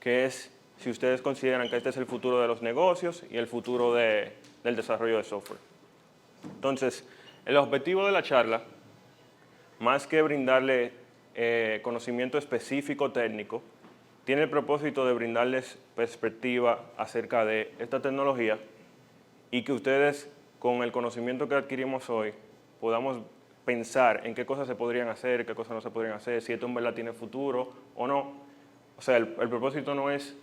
que es si ustedes consideran que este es el futuro de los negocios y el futuro del desarrollo de software. Entonces, el objetivo de la charla, más que brindarle conocimiento específico técnico, tiene el propósito de brindarles perspectiva acerca de esta tecnología y que ustedes, con el conocimiento que adquirimos hoy, podamos pensar en qué cosas se podrían hacer, qué cosas no se podrían hacer, si esto en verdad tiene futuro o no. O sea, el propósito no es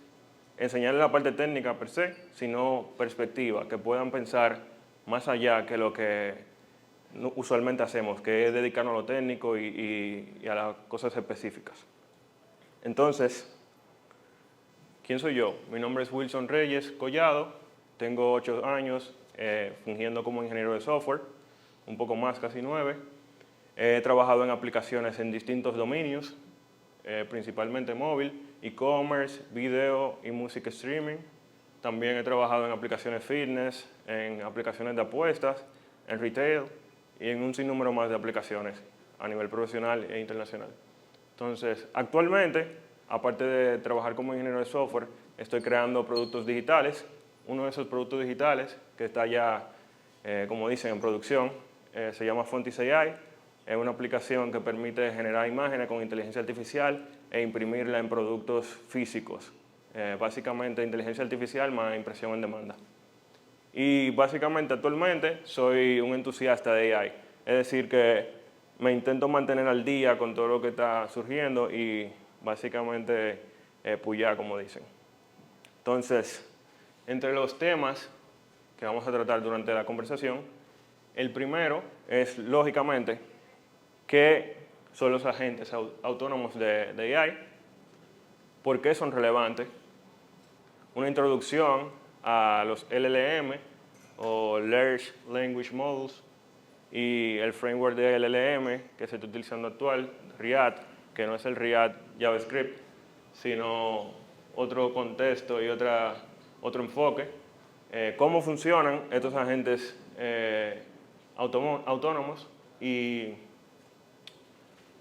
enseñarles la parte técnica per se, sino perspectiva, que puedan pensar más allá que lo que usualmente hacemos, que es dedicarnos a lo técnico y a las cosas específicas. Entonces, ¿quién soy yo? Mi nombre es Wilson Reyes Collado, tengo 8 años fungiendo como ingeniero de software, un poco más, casi 9. He trabajado en aplicaciones en distintos dominios, principalmente móvil, e-commerce, video y música streaming. También he trabajado en aplicaciones fitness, en aplicaciones de apuestas, en retail y en un sinnúmero más de aplicaciones a nivel profesional e internacional. Entonces, actualmente, aparte de trabajar como ingeniero de software, estoy creando productos digitales. Uno de esos productos digitales, que está ya, como dicen, en producción, se llama Fontis AI. Es una aplicación que permite generar imágenes con inteligencia artificial e imprimirla en productos físicos. Básicamente, inteligencia artificial más impresión en demanda. Y básicamente, actualmente, soy un entusiasta de AI. Es decir, que me intento mantener al día con todo lo que está surgiendo y básicamente puyar, como dicen. Entonces, entre los temas que vamos a tratar durante la conversación, el primero es, lógicamente, qué son los agentes autónomos de AI, por qué son relevantes, una introducción a los LLM o Large Language Models y el framework de LLM que se está utilizando actual, RIAD, que no es el RIAD JavaScript, sino otro contexto y otro enfoque. Cómo funcionan estos agentes autónomos y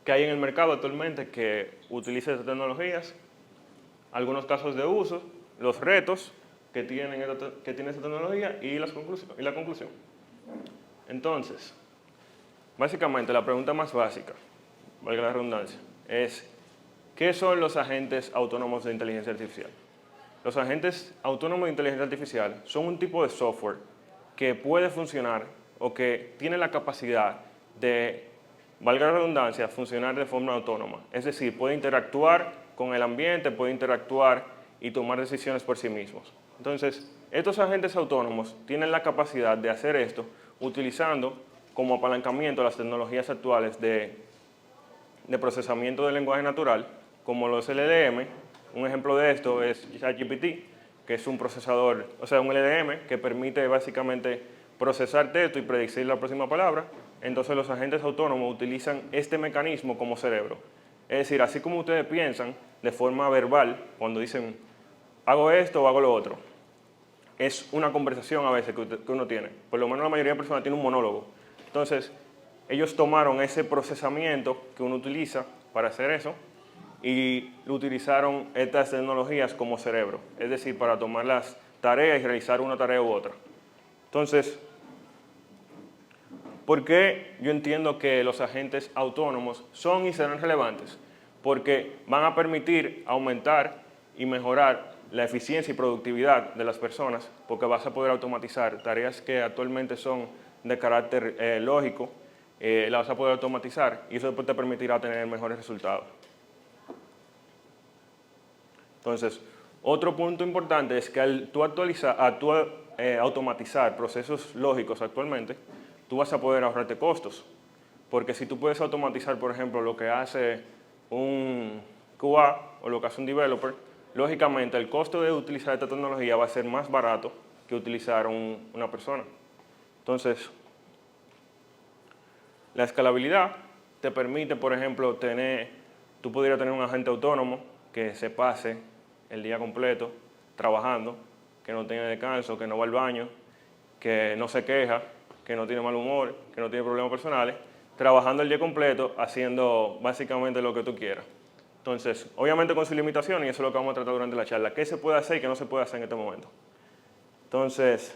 qué hay en el mercado actualmente que utiliza estas tecnologías, algunos casos de uso, los retos que tiene esta tecnología y la conclusión. Entonces, básicamente la pregunta más básica, valga la redundancia, es ¿qué son los agentes autónomos de inteligencia artificial? Los agentes autónomos de inteligencia artificial son un tipo de software que puede funcionar o que tiene la capacidad de, valga la redundancia, funcionar de forma autónoma. Es decir, puede interactuar con el ambiente, puede interactuar y tomar decisiones por sí mismos. Entonces, estos agentes autónomos tienen la capacidad de hacer esto utilizando como apalancamiento las tecnologías actuales de procesamiento del lenguaje natural, como los LLM. Un ejemplo de esto es ChatGPT, que es un procesador, o sea, un LLM que permite básicamente procesar texto y predecir la próxima palabra. Entonces los agentes autónomos utilizan este mecanismo como cerebro. Es decir, así como ustedes piensan de forma verbal, cuando dicen hago esto o hago lo otro, es una conversación a veces que uno tiene. Por lo menos la mayoría de personas tiene un monólogo. Entonces, ellos tomaron ese procesamiento que uno utiliza para hacer eso y utilizaron estas tecnologías como cerebro, es decir, para tomar las tareas y realizar una tarea u otra. Entonces, ¿por qué yo entiendo que los agentes autónomos son y serán relevantes? Porque van a permitir aumentar y mejorar la eficiencia y productividad de las personas, porque vas a poder automatizar tareas que actualmente son de carácter lógico, las vas a poder automatizar y eso después te permitirá tener mejores resultados. Entonces, otro punto importante es que al tú automatizar procesos lógicos actualmente, tú vas a poder ahorrarte costos. Porque si tú puedes automatizar, por ejemplo, lo que hace un QA o lo que hace un developer, lógicamente el costo de utilizar esta tecnología va a ser más barato que utilizar una persona. Entonces, la escalabilidad te permite, por ejemplo, tú pudieras tener un agente autónomo que se pase el día completo trabajando, que no tiene descanso, que no va al baño, que no se queja, que no tiene mal humor, que no tiene problemas personales, trabajando el día completo, haciendo básicamente lo que tú quieras. Entonces, obviamente con sus limitaciones, y eso es lo que vamos a tratar durante la charla. ¿Qué se puede hacer y qué no se puede hacer en este momento? Entonces,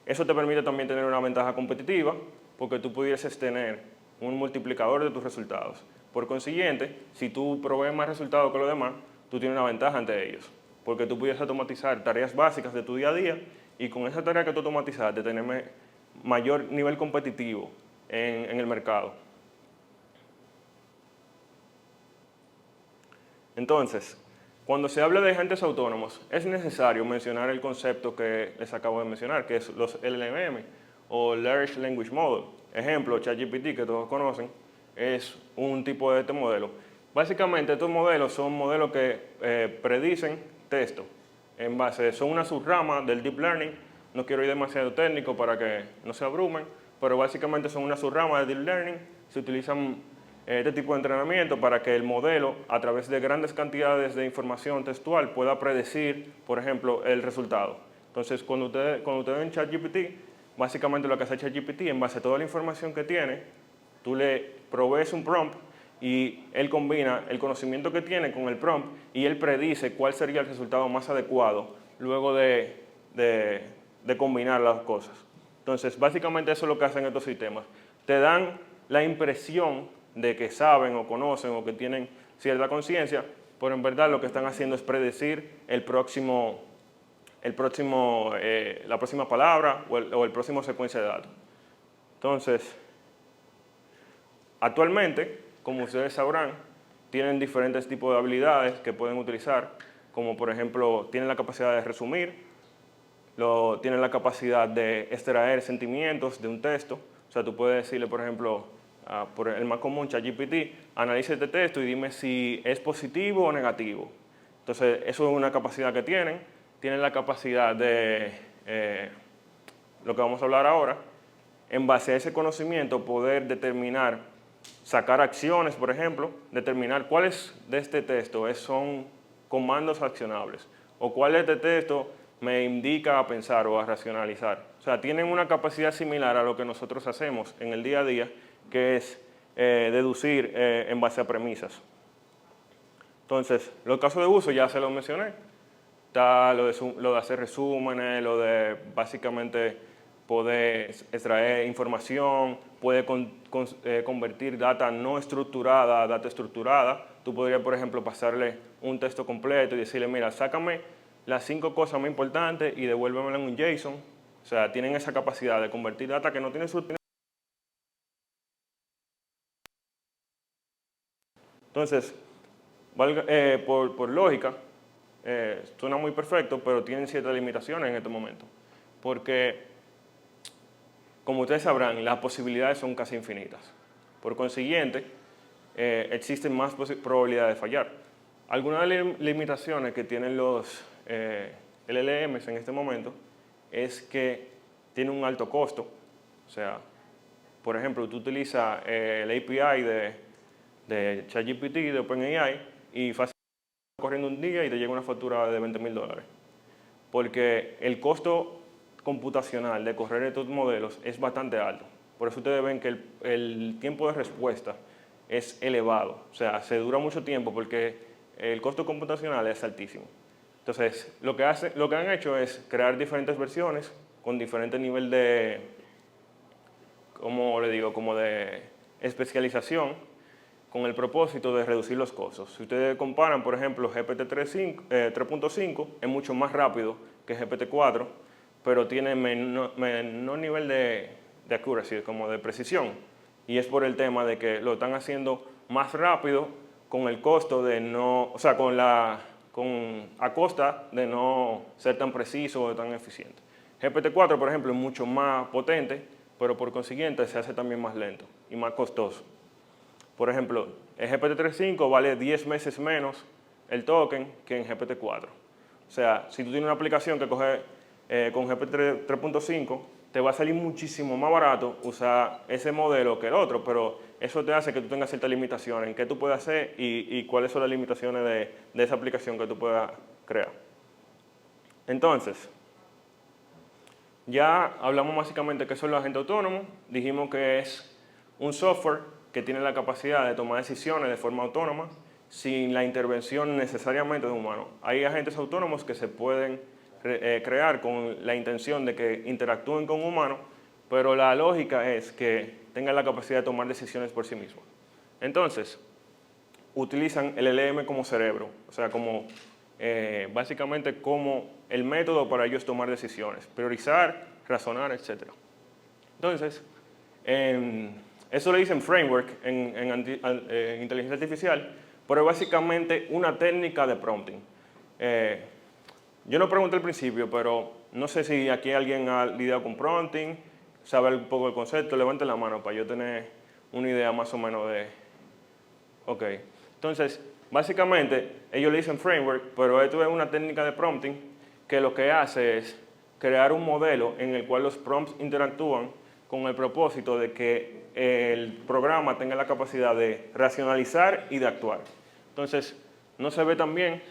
eso te permite también tener una ventaja competitiva, porque tú pudieses tener un multiplicador de tus resultados. Por consiguiente, si tú provees más resultados que los demás, tú tienes una ventaja ante ellos, porque tú pudieses automatizar tareas básicas de tu día a día y con esa tarea que tú automatizaste tener mayor nivel competitivo en el mercado. Entonces, cuando se habla de agentes autónomos, es necesario mencionar el concepto que les acabo de mencionar, que es los LLM o Large Language Model. Ejemplo, ChatGPT, que todos conocen, es un tipo de este modelo. Básicamente, estos modelos son modelos que predicen texto. Son una subrama del Deep Learning. No quiero ir demasiado técnico para que no se abrumen, pero básicamente son una subrama del Deep Learning. Se utilizan este tipo de entrenamiento para que el modelo, a través de grandes cantidades de información textual, pueda predecir, por ejemplo, el resultado. Entonces, cuando ustedes ven ChatGPT, básicamente lo que hace ChatGPT, en base a toda la información que tiene, tú le provees un prompt y él combina el conocimiento que tiene con el prompt y él predice cuál sería el resultado más adecuado luego de combinar las cosas. Entonces, básicamente eso es lo que hacen estos sistemas. Te dan la impresión de que saben o conocen o que tienen cierta conciencia, pero en verdad lo que están haciendo es predecir la próxima palabra o el próximo secuencia de datos. Entonces, actualmente, como ustedes sabrán, tienen diferentes tipos de habilidades que pueden utilizar, como por ejemplo, tienen la capacidad de resumir, tienen la capacidad de extraer sentimientos de un texto. O sea, tú puedes decirle, por ejemplo, por el más común, ChatGPT, analiza este texto y dime si es positivo o negativo. Entonces, eso es una capacidad que tienen. Tienen la capacidad de, lo que vamos a hablar ahora, en base a ese conocimiento poder determinar, sacar acciones, por ejemplo, determinar cuáles de este texto son comandos accionables o cuál de este texto me indica a pensar o a racionalizar. O sea, tienen una capacidad similar a lo que nosotros hacemos en el día a día, que es deducir en base a premisas. Entonces, los casos de uso ya se los mencioné. Está lo de hacer resúmenes, lo de básicamente poder extraer información, puede convertir data no estructurada a data estructurada. Tú podrías, por ejemplo, pasarle un texto completo y decirle, mira, sácame las 5 cosas más importantes y devuélvemela en un JSON. O sea, tienen esa capacidad de convertir data que no tiene estructura. Entonces, por lógica, suena muy perfecto, pero tienen ciertas limitaciones en este momento. Porque, como ustedes sabrán, las posibilidades son casi infinitas. Por consiguiente, existen más probabilidades de fallar. Algunas de las limitaciones que tienen los LLMs en este momento es que tienen un alto costo. O sea, por ejemplo, tú utilizas el API de ChatGPT, de OpenAI, y fácilmente corriendo un día y te llega una factura de $20,000. Porque el costo computacional de correr estos modelos es bastante alto. Por eso ustedes ven que el tiempo de respuesta es elevado. O sea, se dura mucho tiempo porque el costo computacional es altísimo. Entonces, lo que han hecho es crear diferentes versiones con diferente nivel de, como le digo, como de especialización, con el propósito de reducir los costos. Si ustedes comparan, por ejemplo, GPT 3.5 es mucho más rápido que GPT 4, pero tiene menor nivel de accuracy, como de precisión. Y es por el tema de que lo están haciendo más rápido con el costo de no, o sea, a costa de no ser tan preciso o tan eficiente. GPT 4, por ejemplo, es mucho más potente, pero por consiguiente se hace también más lento y más costoso. Por ejemplo, el GPT 3.5 vale 10 veces menos el token que en GPT 4. O sea, si tú tienes una aplicación que coge con GPT 3.5, te va a salir muchísimo más barato usar ese modelo que el otro, pero eso te hace que tú tengas ciertas limitaciones en qué tú puedes hacer y cuáles son las limitaciones de esa aplicación que tú puedas crear. Entonces, ya hablamos básicamente de qué son los agentes autónomos. Dijimos que es un software que tiene la capacidad de tomar decisiones de forma autónoma sin la intervención necesariamente de un humano. Hay agentes autónomos que se pueden crear con la intención de que interactúen con un humano, pero la lógica es que tengan la capacidad de tomar decisiones por sí mismos. Entonces, utilizan el LLM como cerebro, o sea, como básicamente como el método para ellos tomar decisiones, priorizar, razonar, etc. Entonces, eso le dicen framework en inteligencia artificial, pero es básicamente una técnica de prompting. Yo no pregunté al principio, pero no sé si aquí alguien ha lidiado con prompting, sabe un poco el concepto, levanten la mano para yo tener una idea más o menos de... Ok, entonces, básicamente, ellos le dicen framework, pero esto es una técnica de prompting que lo que hace es crear un modelo en el cual los prompts interactúan con el propósito de que el programa tenga la capacidad de racionalizar y de actuar. Entonces, no se ve tan bien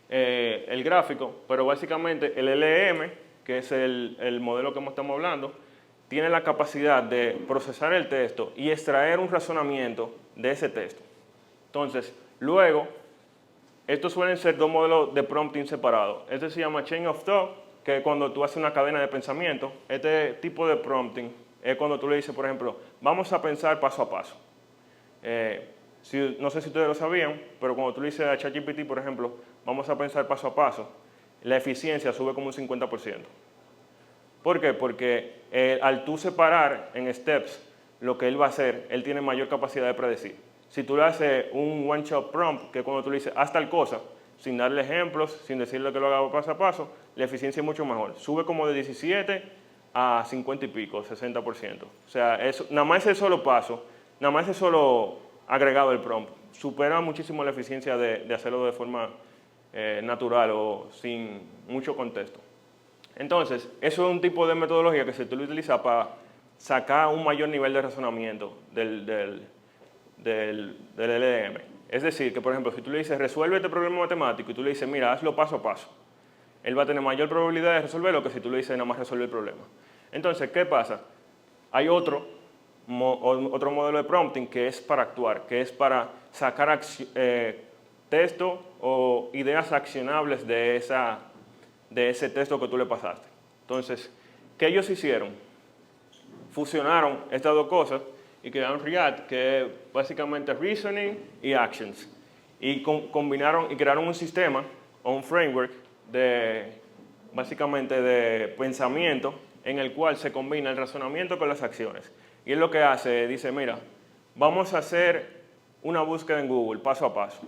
el gráfico, pero básicamente el LLM, que es el modelo que estamos hablando, tiene la capacidad de procesar el texto y extraer un razonamiento de ese texto. Entonces, luego, estos suelen ser dos modelos de prompting separados. Este se llama Chain of Thought, que es cuando tú haces una cadena de pensamiento. Este tipo de prompting es cuando tú le dices, por ejemplo, vamos a pensar paso a paso. No sé si ustedes lo sabían, pero cuando tú le dices a ChatGPT, por ejemplo, vamos a pensar paso a paso, la eficiencia sube como un 50%. ¿Por qué? Porque al tú separar en steps lo que él va a hacer, él tiene mayor capacidad de predecir. Si tú le haces un one-shot prompt, que es cuando tú le dices, haz tal cosa, sin darle ejemplos, sin decirle que lo haga paso a paso, la eficiencia es mucho mejor. Sube como de 17 a 50 y pico, 60%. O sea, nada más ese solo paso, nada más ese solo agregado del prompt, supera muchísimo la eficiencia de hacerlo de forma natural o sin mucho contexto. Entonces, eso es un tipo de metodología que se utiliza para sacar un mayor nivel de razonamiento del LLM. Es decir, que por ejemplo, si tú le dices resuelve este problema matemático y tú le dices mira, hazlo paso a paso, él va a tener mayor probabilidad de resolverlo que si tú le dices nada más resuelve el problema. Entonces, ¿qué pasa? Hay otro modelo de prompting que es para actuar, que es para sacar texto o ideas accionables de ese texto que tú le pasaste. Entonces, ¿qué ellos hicieron? Fusionaron estas dos cosas y crearon REACT, que es básicamente Reasoning y Actions. Y combinaron y crearon un sistema o un framework básicamente de pensamiento en el cual se combina el razonamiento con las acciones. Y es lo que hace, dice, mira, vamos a hacer una búsqueda en Google paso a paso.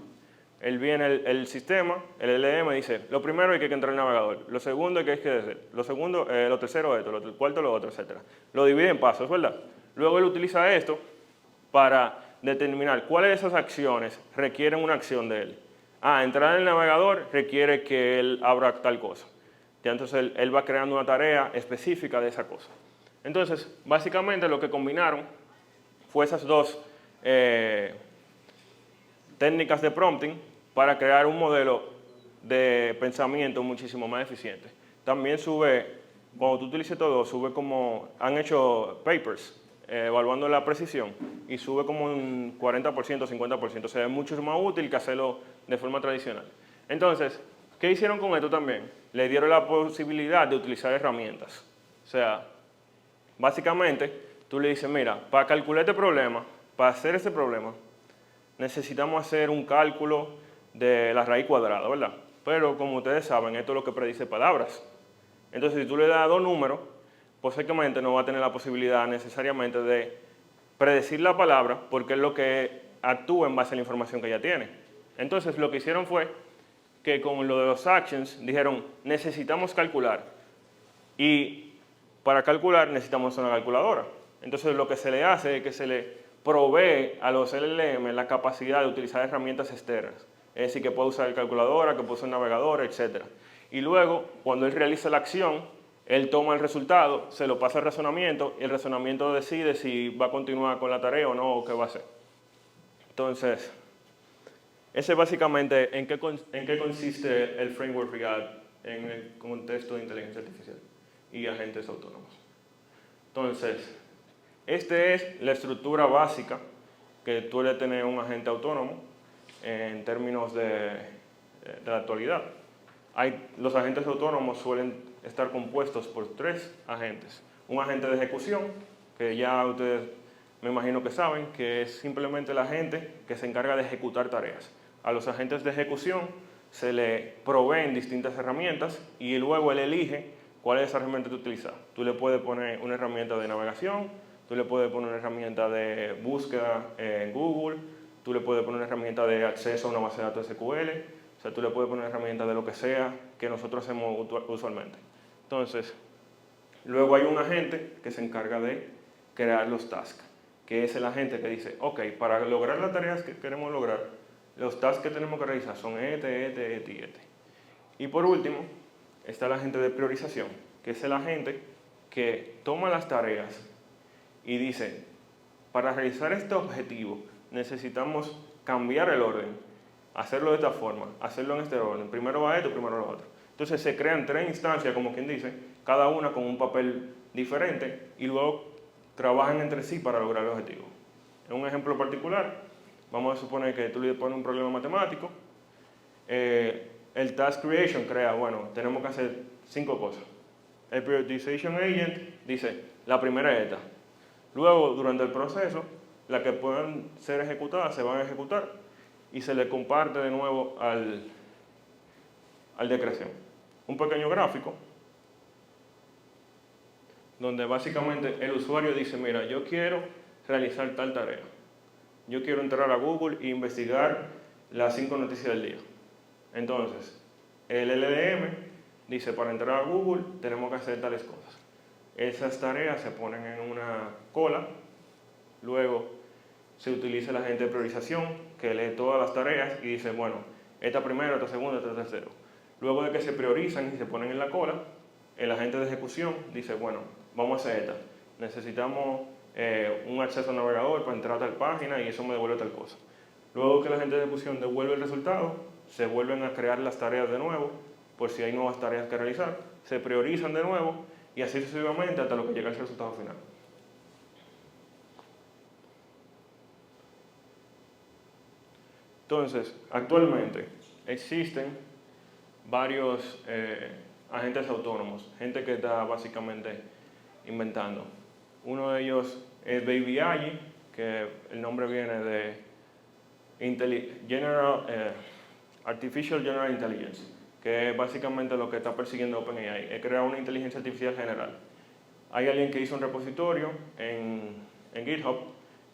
Él viene el sistema, el LLM dice, lo primero hay que entrar al navegador, lo segundo hay que hacer, lo tercero esto, lo cuarto lo otro, etc. Lo divide en pasos, ¿verdad? Luego él utiliza esto para determinar cuáles de esas acciones requieren una acción de él. Entrar en el navegador requiere que él abra tal cosa. Ya entonces él va creando una tarea específica de esa cosa. Entonces, básicamente lo que combinaron fue esas dos técnicas de prompting para crear un modelo de pensamiento muchísimo más eficiente. También cuando tú utilices todo, han hecho papers evaluando la precisión y sube como un 40%, 50%. O sea, es mucho más útil que hacerlo de forma tradicional. Entonces, ¿qué hicieron con esto también? Le dieron la posibilidad de utilizar herramientas. O sea, básicamente, tú le dices, mira, para calcular este problema, para hacer este problema, necesitamos hacer un cálculo de la raíz cuadrada, ¿verdad? Pero como ustedes saben, esto es lo que predice palabras. Entonces, si tú le das dos números, básicamente no va a tener la posibilidad necesariamente de predecir la palabra porque es lo que actúa en base a la información que ella tiene. Entonces, lo que hicieron fue que con lo de los actions dijeron, necesitamos calcular. Y para calcular necesitamos una calculadora. Entonces, lo que se le hace es que se le provee a los LLM la capacidad de utilizar herramientas externas. Es decir, que puede usar calculadora, que puede usar navegador, etc. Y luego, cuando él realiza la acción, él toma el resultado, se lo pasa al razonamiento y el razonamiento decide si va a continuar con la tarea o no, o qué va a hacer. Entonces, ese es básicamente en qué consiste el framework REACT en el contexto de inteligencia artificial y agentes autónomos. Entonces, esta es la estructura básica que suele tener un agente autónomo. en términos de la actualidad. Los agentes autónomos suelen estar compuestos por 3 agentes. Un agente de ejecución, que ya ustedes me imagino que saben, que es simplemente el agente que se encarga de ejecutar tareas. A los agentes de ejecución se le proveen distintas herramientas y luego él elige cuál es esa herramienta que utilizar. Tú le puedes poner una herramienta de navegación, tú le puedes poner una herramienta de búsqueda en Google, tú le puedes poner una herramienta de acceso a una base de datos SQL, o sea, tú le puedes poner una herramienta de lo que sea que nosotros hacemos usualmente. Entonces, luego hay un agente que se encarga de crear los tasks, que es el agente que dice, ok, para lograr las tareas que queremos lograr, los tasks que tenemos que realizar son este. Y por último, está el agente de priorización, que es el agente que toma las tareas y dice, para realizar este objetivo necesitamos cambiar el orden, hacerlo de esta forma, hacerlo en este orden, primero va esto, primero lo otro. Entonces se crean 3 instancias, como quien dice, cada una con un papel diferente y luego trabajan entre sí para lograr el objetivo. En un ejemplo particular, vamos a suponer que tú le pones un problema matemático, el task creation crea, bueno, tenemos que hacer 5 cosas. El prioritization agent dice, la primera es esta. Luego, durante el proceso, las que puedan ser ejecutadas se van a ejecutar y se le comparte de nuevo al de creación. Un pequeño gráfico donde básicamente el usuario dice, mira, yo quiero realizar tal tarea. Yo quiero entrar a Google e investigar las 5 noticias del día. Entonces, el LLM dice, para entrar a Google tenemos que hacer tales cosas. Esas tareas se ponen en una cola, luego se utiliza el agente de priorización que lee todas las tareas y dice, bueno, esta primera, esta segunda, esta tercera. Luego de que se priorizan y se ponen en la cola, el agente de ejecución dice, bueno, vamos a hacer esta. Necesitamos un acceso al navegador para entrar a tal página y eso me devuelve tal cosa. Luego que el agente de ejecución devuelve el resultado, se vuelven a crear las tareas de nuevo, por si hay nuevas tareas que realizar, se priorizan de nuevo y así sucesivamente hasta lo que llega al resultado final. Entonces, actualmente existen varios agentes autónomos, gente que está básicamente inventando. Uno de ellos es Baby AI, que el nombre viene de Artificial General Intelligence, que es básicamente lo que está persiguiendo OpenAI, es crear una inteligencia artificial general. Hay alguien que hizo un repositorio en GitHub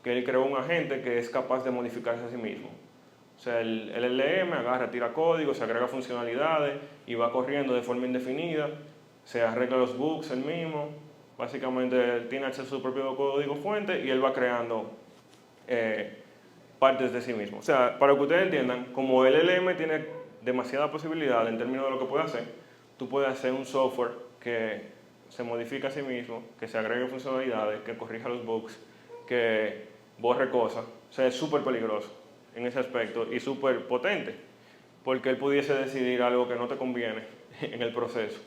que él creó un agente que es capaz de modificarse a sí mismo. O sea, el LLM agarra, tira código, se agrega funcionalidades y va corriendo de forma indefinida, se arregla los bugs él mismo, básicamente él tiene acceso a su propio código fuente y él va creando partes de sí mismo. O sea, para que ustedes entiendan, como el LLM tiene demasiada posibilidad en términos de lo que puede hacer, tú puedes hacer un software que se modifica a sí mismo, que se agregue funcionalidades, que corrija los bugs, que borre cosas. O sea, es súper peligroso en ese aspecto y súper potente, porque él pudiese decidir algo que no te conviene en el proceso.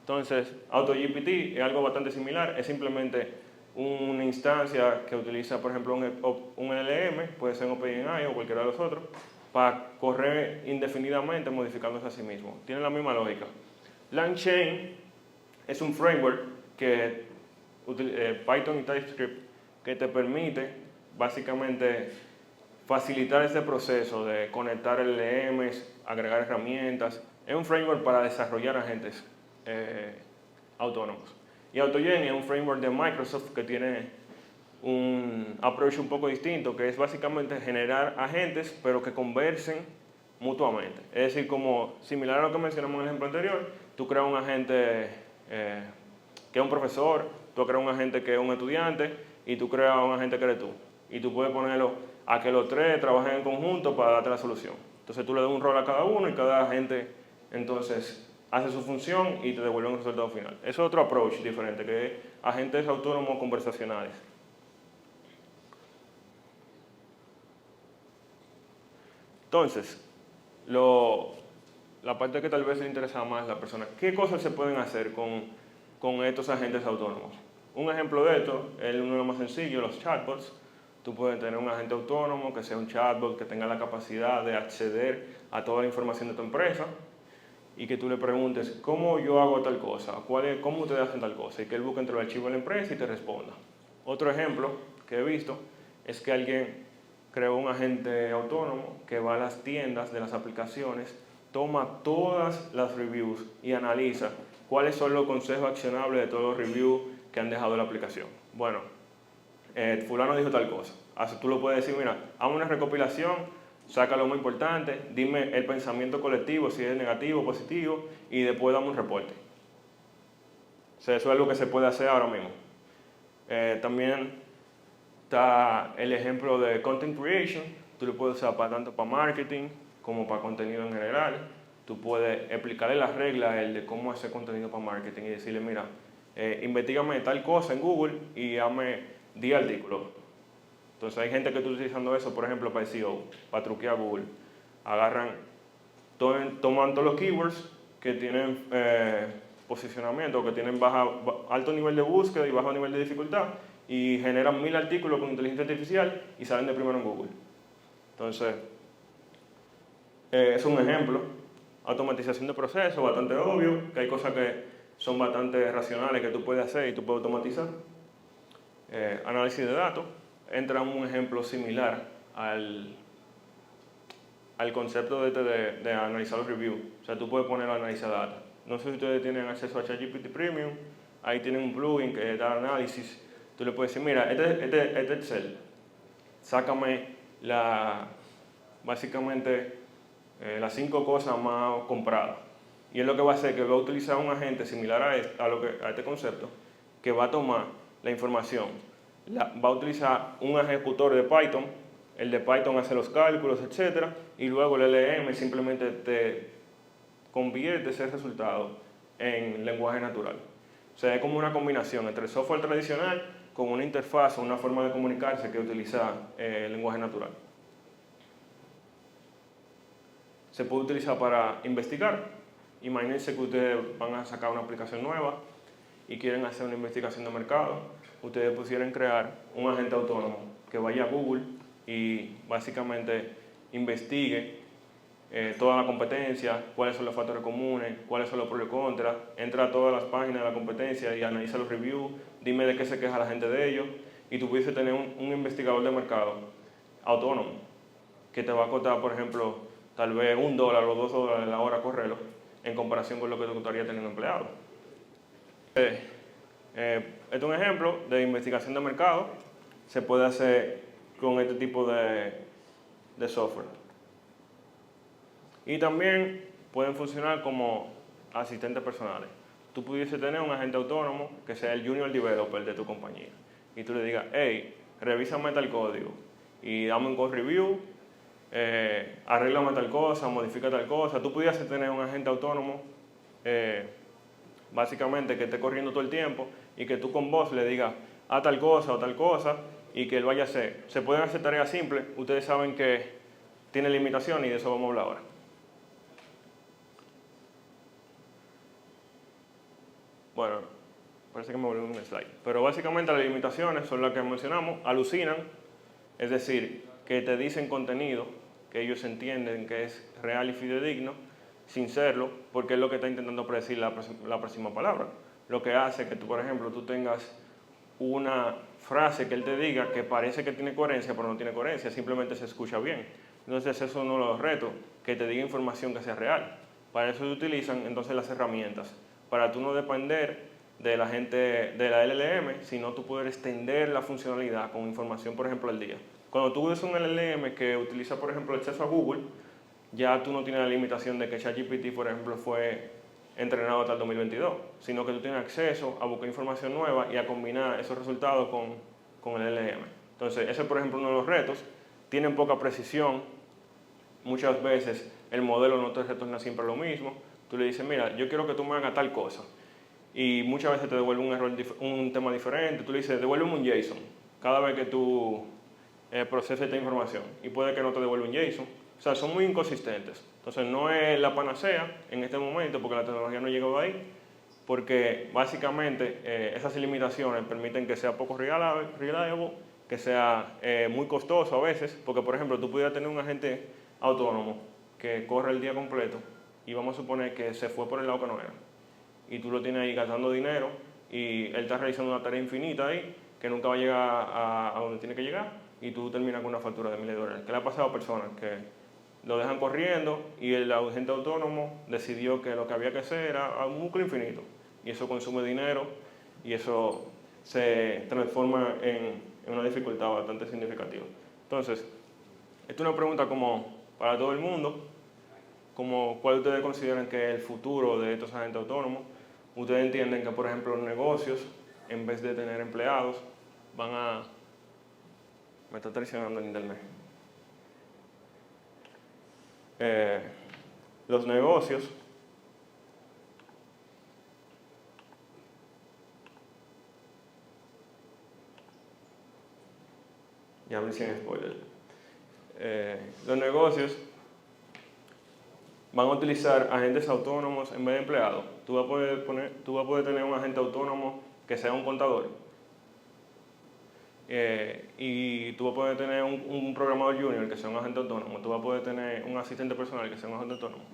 Entonces, AutoGPT es algo bastante similar, es simplemente una instancia que utiliza, por ejemplo, un LLM, puede ser un OpenAI o cualquiera de los otros, para correr indefinidamente modificándose a sí mismo. Tiene la misma lógica. LangChain es un framework que Python y TypeScript que te permite básicamente facilitar ese proceso de conectar LLMs, agregar herramientas. Es un framework para desarrollar agentes autónomos. Y AutoGen es un framework de Microsoft que tiene un approach un poco distinto, que es básicamente generar agentes, pero que conversen mutuamente. Es decir, como similar a lo que mencionamos en el ejemplo anterior, tú creas un agente que es un profesor, tú creas un agente que es un estudiante y tú creas un agente que eres tú. Y tú puedes ponerlo a que los 3 trabajen en conjunto para darte la solución. Entonces tú le das un rol a cada uno y cada agente entonces hace su función y te devuelve un resultado final. Eso es otro approach diferente, que es agentes autónomos conversacionales. Entonces, la parte que tal vez le interesa más a la persona, ¿qué cosas se pueden hacer con estos agentes autónomos? Un ejemplo de esto es uno de los más sencillos, los chatbots. Tú puedes tener un agente autónomo que sea un chatbot que tenga la capacidad de acceder a toda la información de tu empresa y que tú le preguntes cómo yo hago tal cosa, cómo ustedes hacen tal cosa y que él busque entre el archivo de la empresa y te responda. Otro ejemplo que he visto es que alguien creó un agente autónomo que va a las tiendas de las aplicaciones, toma todas las reviews y analiza cuáles son los consejos accionables de todos los reviews que han dejado la aplicación. Bueno, fulano dijo tal cosa. Así tú lo puedes decir, mira, haz una recopilación, saca lo más importante, dime el pensamiento colectivo, si es negativo o positivo, y después dame un reporte. O sea, eso es algo que se puede hacer ahora mismo. También está el ejemplo de content creation. Tú lo puedes usar tanto para marketing como para contenido en general. Tú puedes explicarle las reglas de cómo hacer contenido para marketing y decirle, mira, investígame tal cosa en Google y hazme 10 artículos. Entonces hay gente que está utilizando eso, por ejemplo, para SEO, para truquear Google. Toman todos los keywords que tienen posicionamiento, que tienen alto nivel de búsqueda y bajo nivel de dificultad, y generan 1000 artículos con inteligencia artificial y salen de primero en Google. Entonces, es un ejemplo. Automatización de procesos, bastante obvio, que hay cosas que son bastante racionales que tú puedes hacer y tú puedes automatizar. Análisis de datos, entra un ejemplo similar al concepto de analizar los reviews. O sea, tú puedes poner a analizar datos. No sé si ustedes tienen acceso a ChatGPT Premium, ahí tienen un plugin que da análisis. Tú le puedes decir, mira, este Excel, sácame básicamente las 5 cosas más compradas. Y es lo que va a hacer, que va a utilizar un agente similar a este concepto, que va a tomar la información, va a utilizar un ejecutor de Python, el de Python hace los cálculos, etc. Y luego el LLM simplemente te convierte ese resultado en lenguaje natural. O sea, es como una combinación entre el software tradicional con una interfaz o una forma de comunicarse que utiliza el lenguaje natural. Se puede utilizar para investigar. Imagínense que ustedes van a sacar una aplicación nueva y quieren hacer una investigación de mercado. Ustedes pudieran crear un agente autónomo que vaya a Google y básicamente investigue toda la competencia, cuáles son los factores comunes, cuáles son los pros y contras, entra a todas las páginas de la competencia y analiza los reviews, dime de qué se queja la gente de ellos, y tú pudiese tener un investigador de mercado autónomo que te va a costar, por ejemplo, tal vez $1 o $2 la hora correrlo en comparación con lo que te costaría teniendo empleado. Este es un ejemplo de investigación de mercado. Se puede hacer con este tipo de software. Y también pueden funcionar como asistentes personales. Tú pudiese tener un agente autónomo que sea el junior developer de tu compañía. Y tú le digas, hey, revísame tal código y dame un code review, arréglame tal cosa, modifica tal cosa. Tú pudieses tener un agente autónomo básicamente que esté corriendo todo el tiempo y que tú con voz le digas a tal cosa o tal cosa y que él vaya a hacer. Se pueden hacer tareas simples, ustedes saben que tiene limitaciones y de eso vamos a hablar ahora. Bueno, parece que me volví un slide. Pero básicamente las limitaciones son las que mencionamos, alucinan, es decir, que te dicen contenido que ellos entienden que es real y fidedigno, sin serlo, porque es lo que está intentando predecir la próxima palabra. Lo que hace que tú, por ejemplo, tú tengas una frase que él te diga que parece que tiene coherencia, pero no tiene coherencia, simplemente se escucha bien. Entonces eso es uno de los retos, que te diga información que sea real. Para eso se utilizan entonces las herramientas, para tú no depender de la gente de la LLM, sino tú poder extender la funcionalidad con información, por ejemplo, al día. Cuando tú usas un LLM que utiliza, por ejemplo, el acceso a Google, ya tú no tienes la limitación de que ChatGPT, por ejemplo, fue entrenado hasta el 2022, sino que tú tienes acceso a buscar información nueva y a combinar esos resultados con el LLM. Entonces, ese es, por ejemplo, uno de los retos. Tienen poca precisión. Muchas veces el modelo no te retorna siempre lo mismo. Tú le dices, mira, yo quiero que tú me hagas tal cosa. Y muchas veces te devuelve un tema diferente. Tú le dices, devuélveme un JSON cada vez que tú proceses esta información. Y puede que no te devuelva un JSON. O sea, son muy inconsistentes. Entonces, no es la panacea en este momento porque la tecnología no ha llegado ahí. Porque básicamente esas limitaciones permiten que sea poco reliable, que sea muy costoso a veces, porque por ejemplo tú pudieras tener un agente autónomo que corre el día completo y vamos a suponer que se fue por el lado que no era. Y tú lo tienes ahí gastando dinero y él está realizando una tarea infinita ahí que nunca va a llegar a donde tiene que llegar y tú terminas con una factura de $1000. ¿Qué le ha pasado a personas que lo dejan corriendo y el agente autónomo decidió que lo que había que hacer era un bucle infinito? Y eso consume dinero y eso se transforma en una dificultad bastante significativa. Entonces, esta es una pregunta como para todo el mundo, como cuál ustedes consideran que es el futuro de estos agentes autónomos. Ustedes entienden que, por ejemplo, los negocios, en vez de tener empleados, van a... Me está traicionando el internet. Los negocios ya me hicieron spoiler. Los negocios van a utilizar agentes autónomos en vez de empleados. Tú vas a poder tener un agente autónomo que sea un contador. Y tú vas a poder tener un programador junior que sea un agente autónomo. Tú vas a poder tener un asistente personal que sea un agente autónomo.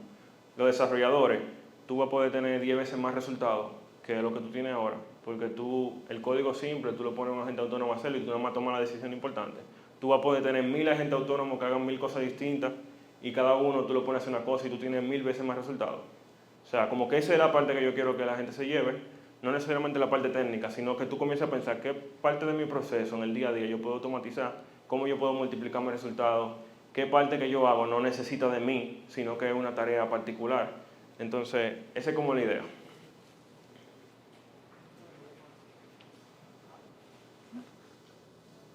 Los desarrolladores, tú vas a poder tener 10 veces más resultados que lo que tú tienes ahora. Porque el código simple, tú lo pones a un agente autónomo a hacerlo y tú nada más tomas la decisión importante. Tú vas a poder tener 1000 agentes autónomos que hagan 1000 cosas distintas y cada uno tú lo pones a hacer una cosa y tú tienes 1000 veces más resultados. O sea, como que esa es la parte que yo quiero que la gente se lleve, no necesariamente la parte técnica, sino que tú comiences a pensar qué parte de mi proceso en el día a día yo puedo automatizar, cómo yo puedo multiplicar mis resultados, qué parte que yo hago no necesita de mí, sino que es una tarea particular. Entonces, esa es como la idea.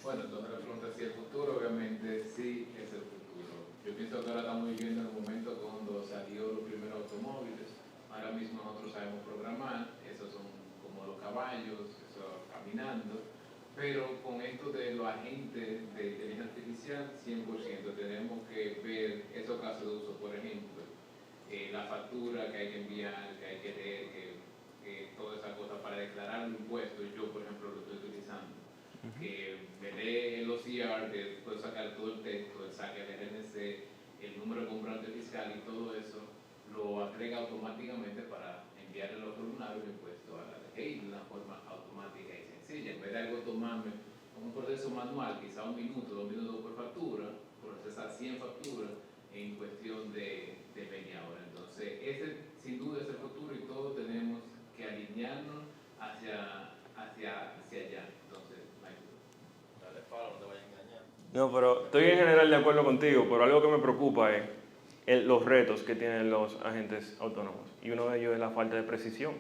Bueno, entonces la pregunta es si el futuro, obviamente sí es el futuro. Yo pienso que ahora estamos viviendo en el momento cuando salió los primeros automóviles. Ahora mismo nosotros sabemos programar, esos son como los caballos, eso caminando. Pero con esto de los agentes de inteligencia artificial, 100% tenemos que ver esos casos de uso. Por ejemplo, la factura que hay que enviar, que hay que leer, que toda esa cosa para declarar un impuesto. Yo, por ejemplo, lo estoy utilizando. Que me lee el OCR, que puedo sacar todo el texto, el saque del RNC, el número de comprobante fiscal y todo eso, lo agrega automáticamente para enviarle los formularios de impuesto a la DGI de una forma automática y sencilla. En vez de algo tomarme un proceso manual, quizá 1 minuto, 2 minutos por factura, procesar 100 facturas en cuestión de media hora. Entonces, ese sin duda es el futuro y todos tenemos que alinearnos hacia allá. No, pero estoy en general de acuerdo contigo, pero algo que me preocupa es los retos que tienen los agentes autónomos. Y uno de ellos es la falta de precisión.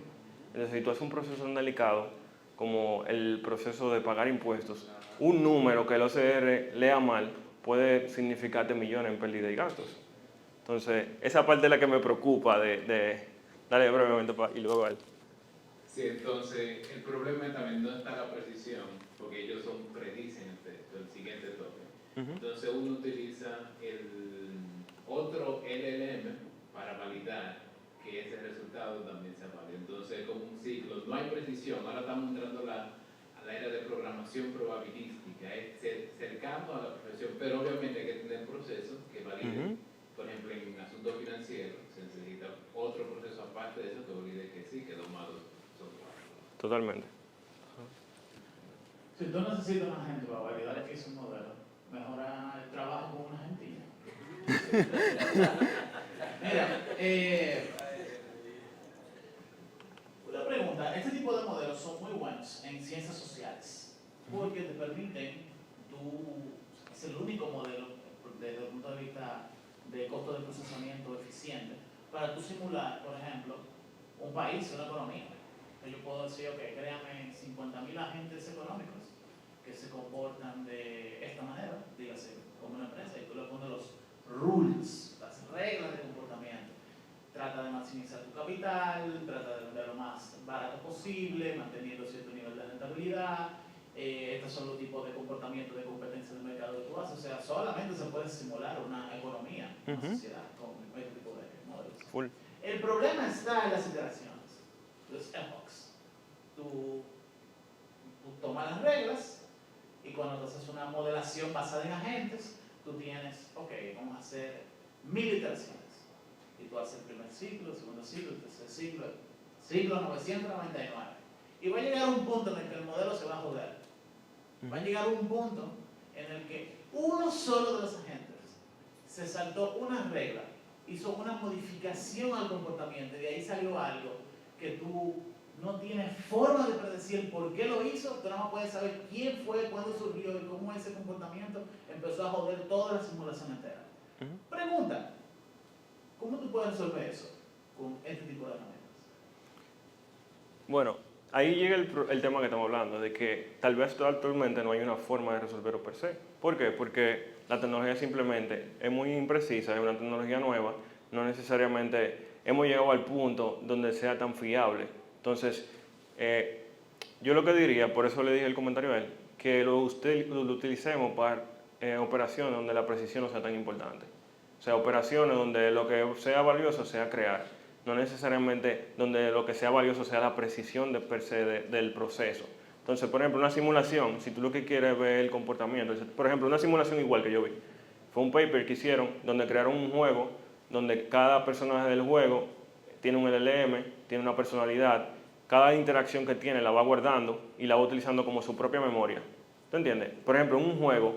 Entonces, si tú haces un proceso tan delicado como el proceso de pagar impuestos, un número que el OCR lea mal puede significarte millones en pérdida y gastos. Entonces, esa parte es la que me preocupa dale brevemente y luego al... Sí, entonces el problema también no está la precisión, porque ellos predicen el siguiente toque. Entonces uno utiliza el otro LLM para validar que ese resultado también sea válido. Entonces es como un ciclo, no hay precisión. Ahora estamos entrando a la era de programación probabilística, es cercano a la precisión, pero obviamente hay que tener procesos que validen. Por ejemplo, en asuntos financieros se necesita otro proceso aparte de eso que valide que sí, que 2 más 2 son 4. Totalmente. Si tú necesitas un agente para validar el que es un modelo, mejora el trabajo con una agentilla. Mira, una pregunta. Este tipo de modelos son muy buenos en ciencias sociales porque te permiten, es el único modelo desde el punto de vista de costo de procesamiento eficiente para tú simular, por ejemplo, un país, una economía. Yo puedo decir, ok, créame 50.000 agentes económicos que se comportan de esta manera, dígase, como una empresa, y tú le pones los rules, las reglas de comportamiento. Trata de maximizar tu capital, trata de vender lo más barato posible, manteniendo cierto nivel de rentabilidad. Estos son los tipos de comportamiento de competencia del mercado que tú haces. O sea, solamente se puede simular una economía, una sociedad con este tipo de modelos. Full. El problema está en las iteraciones, los epochs. Tú tomas las reglas Y cuando tú haces una modelación basada en agentes, tú tienes, ok, vamos a hacer 1000 iteraciones. Y tú haces el primer ciclo, el segundo ciclo, el tercer ciclo, ciclo 999. Y va a llegar un punto en el que el modelo se va a joder. Va a llegar un punto en el que uno solo de los agentes se saltó una regla, hizo una modificación al comportamiento y de ahí salió algo que tú no tienes forma de predecir por qué lo hizo, tú nada más puedes saber quién fue, cuándo surgió y cómo ese comportamiento empezó a joder toda la simulación entera. Pregunta, ¿cómo tú puedes resolver eso con este tipo de herramientas? Bueno, ahí llega el tema que estamos hablando, de que tal vez actualmente no hay una forma de resolverlo per se. ¿Por qué? Porque la tecnología simplemente es muy imprecisa, es una tecnología nueva, no necesariamente hemos llegado al punto donde sea tan fiable. Entonces, yo lo que diría, por eso le dije el comentario a él, que lo utilicemos para operaciones donde la precisión no sea tan importante. O sea, operaciones donde lo que sea valioso sea crear, no necesariamente donde lo que sea valioso sea la precisión de per se del proceso. Entonces, por ejemplo, una simulación, si tú lo que quieres es ver el comportamiento, por ejemplo, una simulación igual que yo vi, fue un paper que hicieron donde crearon un juego donde cada personaje del juego tiene un LLM, tiene una personalidad, cada interacción que tiene la va guardando y la va utilizando como su propia memoria. ¿Tú entiendes? Por ejemplo, en un juego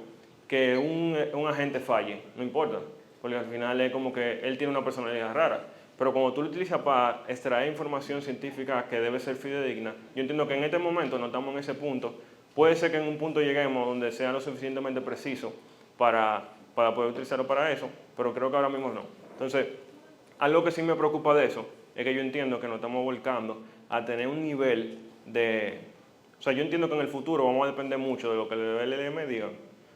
que un agente falle, no importa, porque al final es como que él tiene una personalidad rara. Pero como tú lo utilizas para extraer información científica que debe ser fidedigna, yo entiendo que en este momento no estamos en ese punto. Puede ser que en un punto lleguemos donde sea lo suficientemente preciso para poder utilizarlo para eso, pero creo que ahora mismo no. Entonces, algo que sí me preocupa de eso es que yo entiendo que nos estamos volcando a tener un nivel de... O sea, yo entiendo que en el futuro vamos a depender mucho de lo que el LLM diga.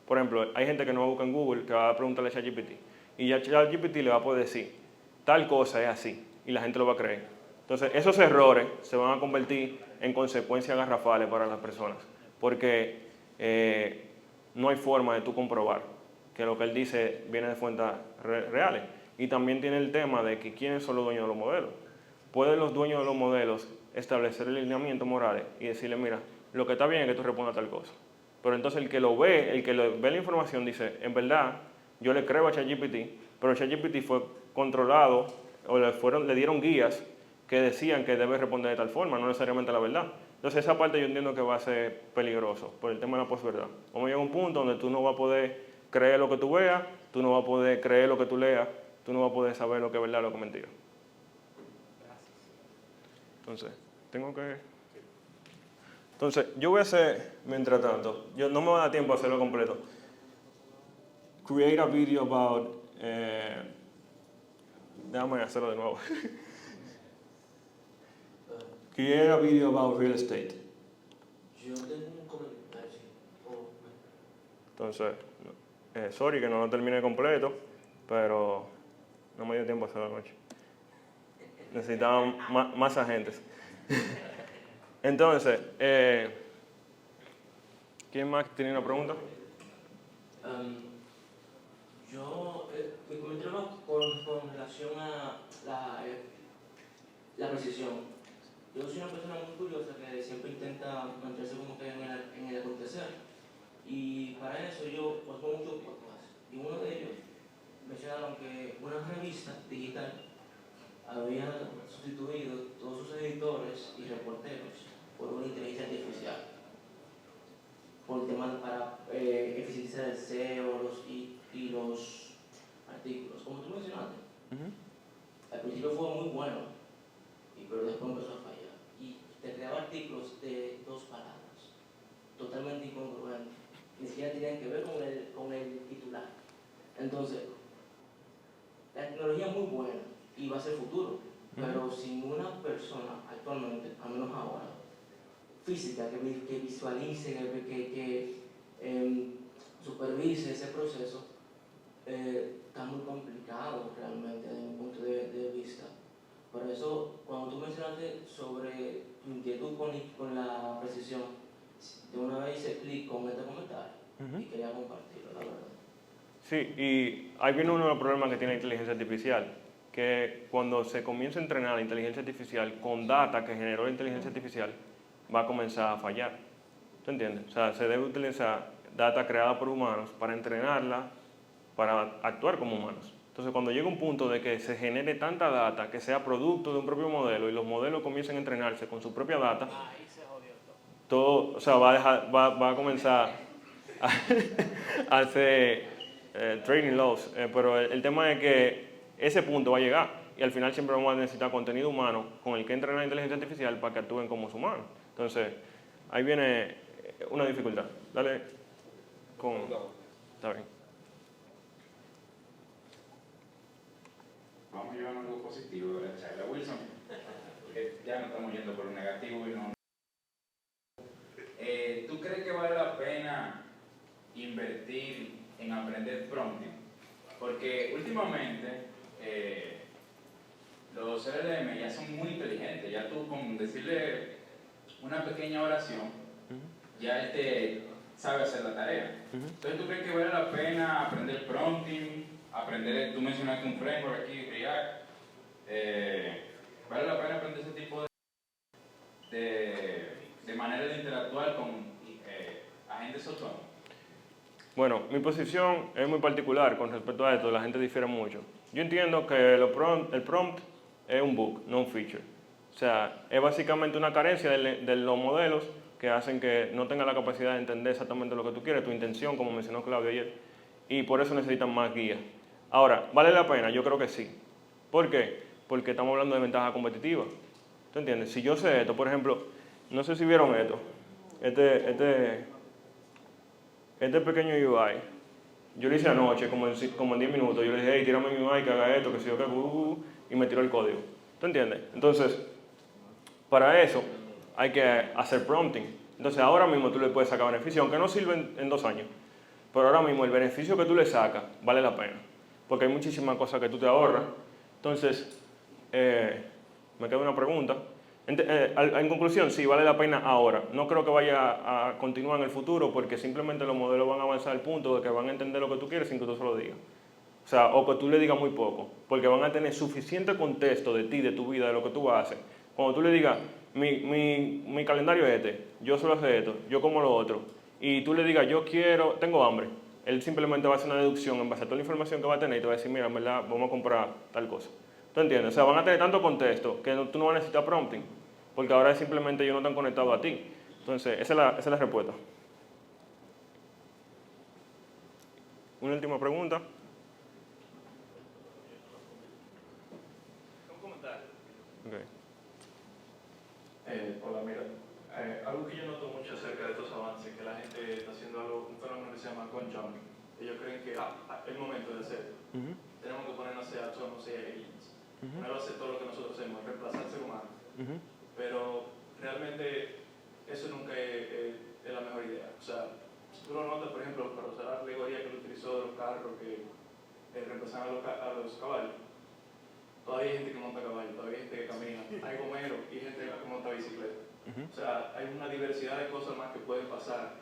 Por ejemplo, hay gente que no busca en Google, que va a preguntarle a ChatGPT. Y ya ChatGPT le va a poder decir, tal cosa es así, y la gente lo va a creer. Entonces, esos errores se van a convertir en consecuencias garrafales para las personas, porque no hay forma de tú comprobar que lo que él dice viene de fuentes reales. Y también tiene el tema de que quiénes son los dueños de los modelos. Pueden los dueños de los modelos establecer el lineamiento morales y decirle, mira, lo que está bien es que tú respondas tal cosa. Pero entonces el que ve la información dice, en verdad, yo le creo a ChatGPT, pero ChatGPT fue controlado o le dieron guías que decían que debe responder de tal forma, no necesariamente la verdad. Entonces esa parte yo entiendo que va a ser peligroso por el tema de la posverdad. Vamos a llegar a un punto donde tú no vas a poder creer lo que tú veas, tú no vas a poder creer lo que tú leas, tú no vas a poder saber lo que es verdad o lo que es mentira. Entonces, Entonces, yo voy a hacer, mientras tanto, no me va a dar tiempo a hacerlo completo. Create a video about... déjame hacerlo de nuevo. Create a video about real estate. Yo tengo un comentario, sí. Entonces, sorry que no lo terminé completo, pero no me dio tiempo a hacerlo anoche. Necesitaban más agentes. Entonces, ¿quién más tiene una pregunta? Mi comentario va con relación a la precisión. Yo soy una persona muy curiosa que siempre intenta mantenerse como que en el acontecer. Y para eso yo busco muchos podcasts. Y uno de ellos mencionaron que una revista digital había sustituido todos sus editores y reporteros por una inteligencia artificial. Por temas para eficiencia del SEO y los artículos. Como tú mencionaste, al principio fue muy bueno, pero después empezó a fallar. Y te creaba artículos de 2 palabras, totalmente incongruentes. Ni siquiera tenían que ver con el titular. Entonces, la tecnología es muy buena y va a ser futuro, pero sin una persona actualmente, al menos ahora, física, que visualice, que supervise ese proceso, está muy complicado realmente desde mi punto de vista. Por eso, cuando tú mencionaste sobre tu inquietud con la precisión, de una vez hice clic con este comentario y quería compartirlo, la verdad. Sí, y ahí viene uno de los problemas que tiene la inteligencia artificial, que cuando se comienza a entrenar la inteligencia artificial con data que generó la inteligencia artificial, va a comenzar a fallar. ¿Tú entiendes? O sea, se debe utilizar data creada por humanos para entrenarla para actuar como humanos. Entonces, cuando llega un punto de que se genere tanta data que sea producto de un propio modelo y los modelos comiencen a entrenarse con su propia data, Ahí se jodió todo, o sea, va a comenzar a hacer training loss. Pero el tema es que ese punto va a llegar y al final siempre vamos a necesitar contenido humano con el que entrenar la inteligencia artificial para que actúen como humanos. Entonces, ahí viene una dificultad. Dale con... Está bien. Vamos a llevar algo positivo de la charla, Wilson, porque ya no estamos yendo por lo negativo y no. ¿Tú crees que vale la pena invertir en aprender prompting? Porque últimamente los LLM ya son muy inteligentes, ya tú con decirle una pequeña oración, ya él te sabe hacer la tarea. Entonces, ¿tú crees que vale la pena aprender prompting? Aprender, tú mencionaste un framework aquí, React. ¿Vale la pena aprender ese tipo de manera de interactuar con agentes autónomos? Bueno, mi posición es muy particular con respecto a esto, la gente difiere mucho. Yo entiendo que el prompt es un bug, no un feature. O sea, es básicamente una carencia de los modelos que hacen que no tengan la capacidad de entender exactamente lo que tú quieres, tu intención, como mencionó Claudio ayer, y por eso necesitan más guía. Ahora, ¿vale la pena? Yo creo que sí. ¿Por qué? Porque estamos hablando de ventaja competitiva. ¿Tú entiendes? Si yo sé esto, por ejemplo, no sé si vieron esto, este pequeño UI, yo lo hice anoche, como en 10 minutos, yo le dije, hey, tírame un UI que haga esto, que si yo que y me tiró el código. ¿Tú entiendes? Entonces, para eso hay que hacer prompting. Entonces, ahora mismo tú le puedes sacar beneficio, aunque no sirve en 2 años. Pero ahora mismo el beneficio que tú le sacas vale la pena. Porque hay muchísimas cosas que tú te ahorras. Entonces, me queda una pregunta. En conclusión, sí, vale la pena ahora. No creo que vaya a continuar en el futuro porque simplemente los modelos van a avanzar al punto de que van a entender lo que tú quieres sin que tú se lo digas. O sea, o que tú le digas muy poco. Porque van a tener suficiente contexto de ti, de tu vida, de lo que tú haces. Cuando tú le digas, mi calendario es este, yo solo hacer esto, yo como lo otro, y tú le digas, tengo hambre, él simplemente va a hacer una deducción en base a toda la información que va a tener y te va a decir, mira, en verdad, vamos a comprar tal cosa. ¿Tú entiendes? O sea, van a tener tanto contexto que tú no vas a necesitar prompting, porque ahora simplemente ellos no están conectados a ti. Entonces, esa es la respuesta. Una última pregunta. Un comentario. Okay. Hola, mira, algo que yo noto mucho acerca de estos avances, que la gente está haciendo un fenómeno que se llama conjuncting. Ellos creen que es el momento de hacerlo. Tenemos que ponernos a hacer autónomos y agents. No va a hacer todo lo que nosotros hacemos, reemplazar al ser humano. Pero realmente eso nunca es la mejor idea. O sea, si tú lo notas, por ejemplo, para usar la alegoría que él utilizó de los carros que reemplazaban a los caballos, todavía hay gente que monta caballo, todavía hay gente que camina, hay gomeros y gente que monta bicicleta. O sea, hay una diversidad de cosas más que pueden pasar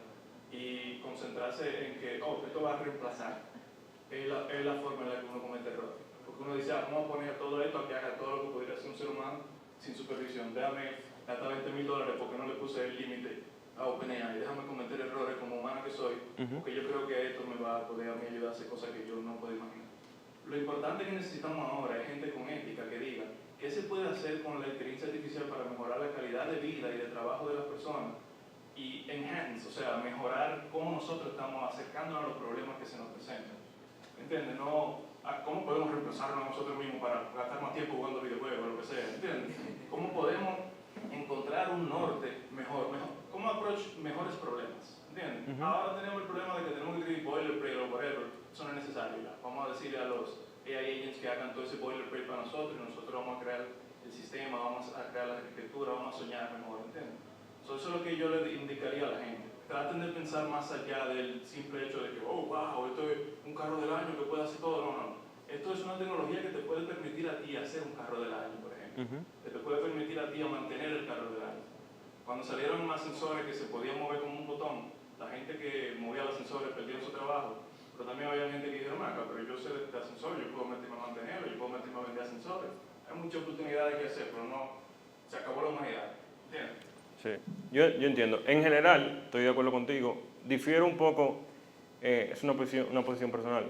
y concentrarse en que, esto va a reemplazar, es la forma en la que uno comete errores. Porque uno dice, vamos a poner todo esto a que haga todo lo que pudiera hacer un ser humano sin supervisión. Déjame gastar $20,000 porque no le puse el límite a OpenAI. Déjame cometer errores como humano que soy, porque yo creo que esto me va a poder a mí ayudar a hacer cosas que yo no puedo imaginar. Lo importante que necesitamos ahora es gente con ética que diga qué se puede hacer con la inteligencia artificial para mejorar la calidad de vida y de trabajo de las personas y enhance, o sea, mejorar cómo nosotros estamos acercándonos a los problemas que se nos presentan. ¿Entiendes? No, ¿cómo podemos reemplazarnos a nosotros mismos para gastar más tiempo jugando videojuegos o lo que sea? ¿Entiendes? ¿Cómo podemos encontrar un norte mejor cómo approach mejores problemas? ¿Entiendes? Ahora tenemos el problema de que tenemos que escribir boilerplate o whatever, eso no es necesario. Vamos a decirle a los AI agents que hagan todo ese boilerplate para nosotros y nosotros vamos a crear el sistema, vamos a crear la arquitectura, vamos a soñar mejor, ¿entiendes? Eso es lo que yo le indicaría a la gente. Traten de pensar más allá del simple hecho de que, wow, esto es un carro del año que puede hacer todo. No. Esto es una tecnología que te puede permitir a ti hacer un carro del año, por ejemplo. Que te puede permitir a ti a mantener el carro del año. Cuando salieron más sensores que se podían mover como un botón, la gente que movía los sensores perdieron su trabajo. Pero también había gente que dijeron, pero yo sé de ascensores, yo puedo meterme a mantenerlo, yo puedo meterme a vender ascensores. Hay muchas oportunidades que hacer, pero no, se acabó la humanidad. ¿Entiendes? Sí, yo entiendo. En general, estoy de acuerdo contigo. Difiero un poco, es una posición personal.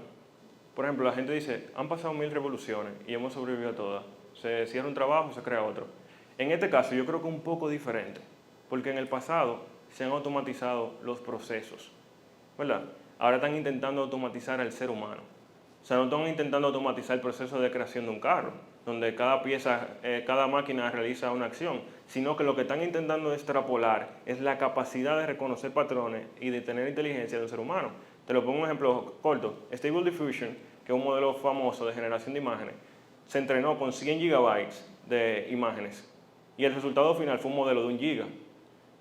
Por ejemplo, la gente dice, han pasado 1000 revoluciones y hemos sobrevivido a todas. Se cierra un trabajo, se crea otro. En este caso, yo creo que es un poco diferente, porque en el pasado se han automatizado los procesos, ¿verdad? Ahora están intentando automatizar al ser humano. O sea, no están intentando automatizar el proceso de creación de un carro, donde cada pieza, cada máquina realiza una acción, sino que lo que están intentando extrapolar es la capacidad de reconocer patrones y de tener inteligencia de un ser humano. Te lo pongo un ejemplo corto. Stable Diffusion, que es un modelo famoso de generación de imágenes, se entrenó con 100 gigabytes de imágenes y el resultado final fue un modelo de 1 giga.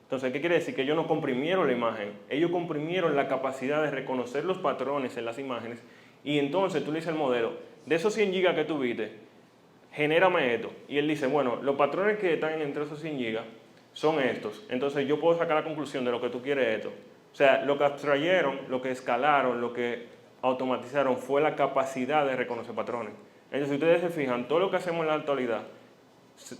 Entonces, ¿qué quiere decir? Que ellos no comprimieron la imagen, ellos comprimieron la capacidad de reconocer los patrones en las imágenes y entonces tú le dices al modelo, de esos 100 gigas que tuviste, genérame esto. Y él dice, bueno, los patrones que están entre esos 100 gigas son estos. Entonces yo puedo sacar la conclusión de lo que tú quieres es esto. O sea, lo que abstrayeron, lo que escalaron, lo que automatizaron fue la capacidad de reconocer patrones. Entonces, si ustedes se fijan, todo lo que hacemos en la actualidad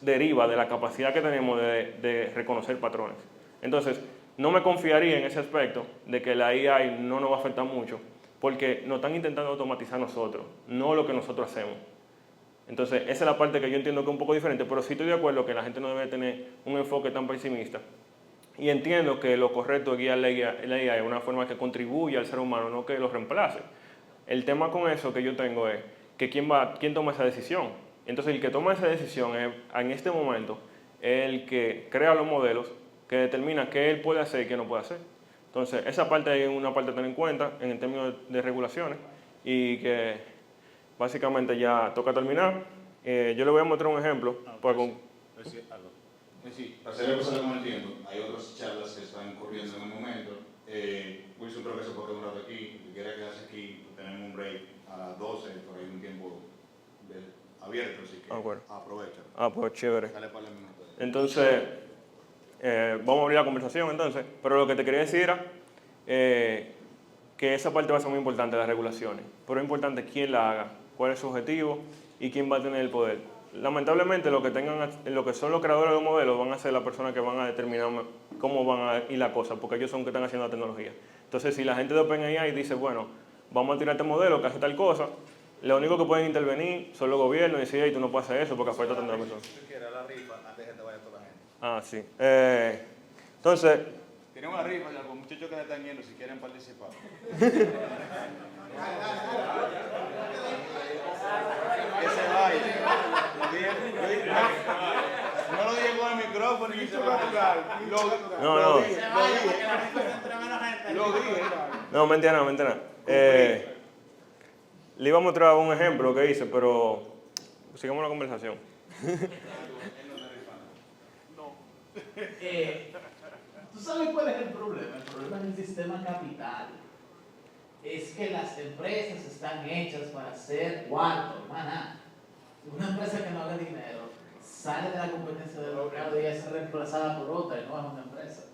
deriva de la capacidad que tenemos de reconocer patrones. Entonces, no me confiaría en ese aspecto de que la IA no nos va a afectar mucho, porque nos están intentando automatizar nosotros, no lo que nosotros hacemos. Entonces, esa es la parte que yo entiendo que es un poco diferente, pero sí estoy de acuerdo que la gente no debe tener un enfoque tan pesimista. Y entiendo que lo correcto es guiar la IA de una forma que contribuya al ser humano, no que lo reemplace. El tema con eso que yo tengo es que quién toma esa decisión. Entonces, el que toma esa decisión en este momento es el que crea los modelos, que determina qué él puede hacer y qué no puede hacer. Entonces, esa parte es una parte a tener en cuenta en términos de regulaciones y que básicamente ya toca terminar. Yo le voy a mostrar un ejemplo. Para ser pasar con el tiempo, hay otras charlas que están corriendo en el momento. Wilson creo que se puede quedar un rato aquí. Si quiere quedarse aquí, tenemos un break a las 12, por ahí un tiempo abierto, así que aprovecha. Pues chévere. Dale para el minuto. Entonces, vamos a abrir la conversación entonces. Pero lo que te quería decir era que esa parte va a ser muy importante de las regulaciones. Pero es importante quién la haga, cuál es su objetivo y quién va a tener el poder. Lamentablemente, lo que son los creadores de los modelos van a ser las personas que van a determinar cómo van a ir las cosas, porque ellos son los que están haciendo la tecnología. Entonces, si la gente de OpenAI dice, bueno, vamos a tirar este modelo que hace tal cosa, lo único que pueden intervenir son los gobiernos y decir, hey, tú no puedes hacer eso porque afecta a tanta persona. Si tú quieres la rifa, antes que te vaya toda la gente. Ah, sí. Entonces, Tiene una rifa ya con muchachos que le están yendo si quieren participar. Que se vaya. No lo dije con el micrófono y se va a jugar. no. Lo dije. No, mentira. Le iba a mostrar un ejemplo que hice, pero sigamos la conversación. ¿Tú sabes cuál es el problema? El problema es el sistema capital. Es que las empresas están hechas para hacer cuarto, maná. Una empresa que no haga dinero sale de la competencia del mercado y es reemplazada por otra y no es una empresa.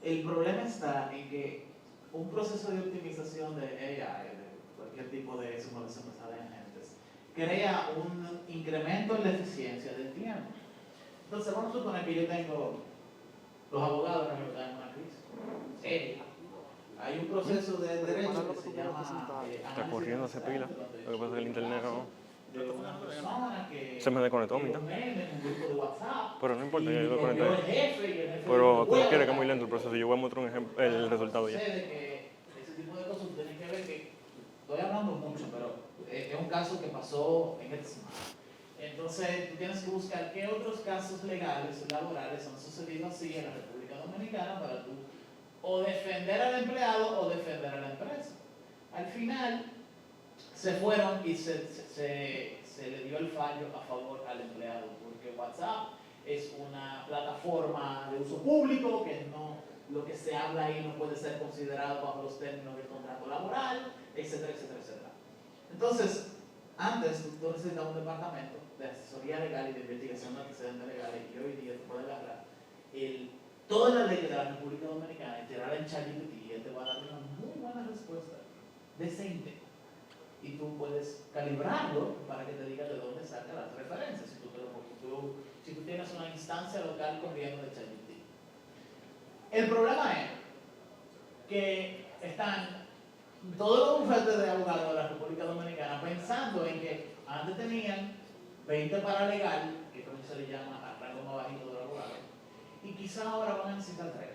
El problema está en que un proceso de optimización de AI, de cualquier tipo de simulación basada en agentes, crea un incremento en la eficiencia del tiempo. Entonces, vamos a suponer que yo tengo los abogados que me están en una crisis. Hay un proceso de derecho que se llama Está corriendo hace pila. Lo que pasa es que el internet no. de una persona que Se me desconectó a mitad. un grupo de WhatsApp. Pero no importa, yo lo y conecté. el jefe, y el jefe Pero dijo, como quiera que es "Bueno, muy lento el proceso, yo voy a mostrar un ejemplo, el resultado ya. Sucede que ese tipo de cosas tienen que ver que, estoy hablando mucho, pero es un caso que pasó en esta semana. Entonces, tú tienes que buscar qué otros casos legales o laborales han sucedido así en la República Dominicana para tú o defender al empleado o defender a la empresa. Al final, se fueron y se le dio el fallo a favor al empleado, porque WhatsApp es una plataforma de uso público que no, lo que se habla ahí no puede ser considerado bajo los términos del contrato laboral, etcétera. Entonces, antes tú necesitabas un departamento de asesoría legal y de investigación de antecedentes legales y hoy día te puede agarrar toda la ley de la República Dominicana y tirarla en ChatGPT y él te va a dar una muy buena respuesta, decente. Y tú puedes calibrarlo para que te diga de dónde saca las referencias, si tú tienes una instancia local corriendo de ChatGPT. El problema es que están todos los bufetes de abogados de la República Dominicana pensando en que antes tenían 20 paralegal, que es como se le llama al rango más bajito del abogado, y quizás ahora van a necesitar 3.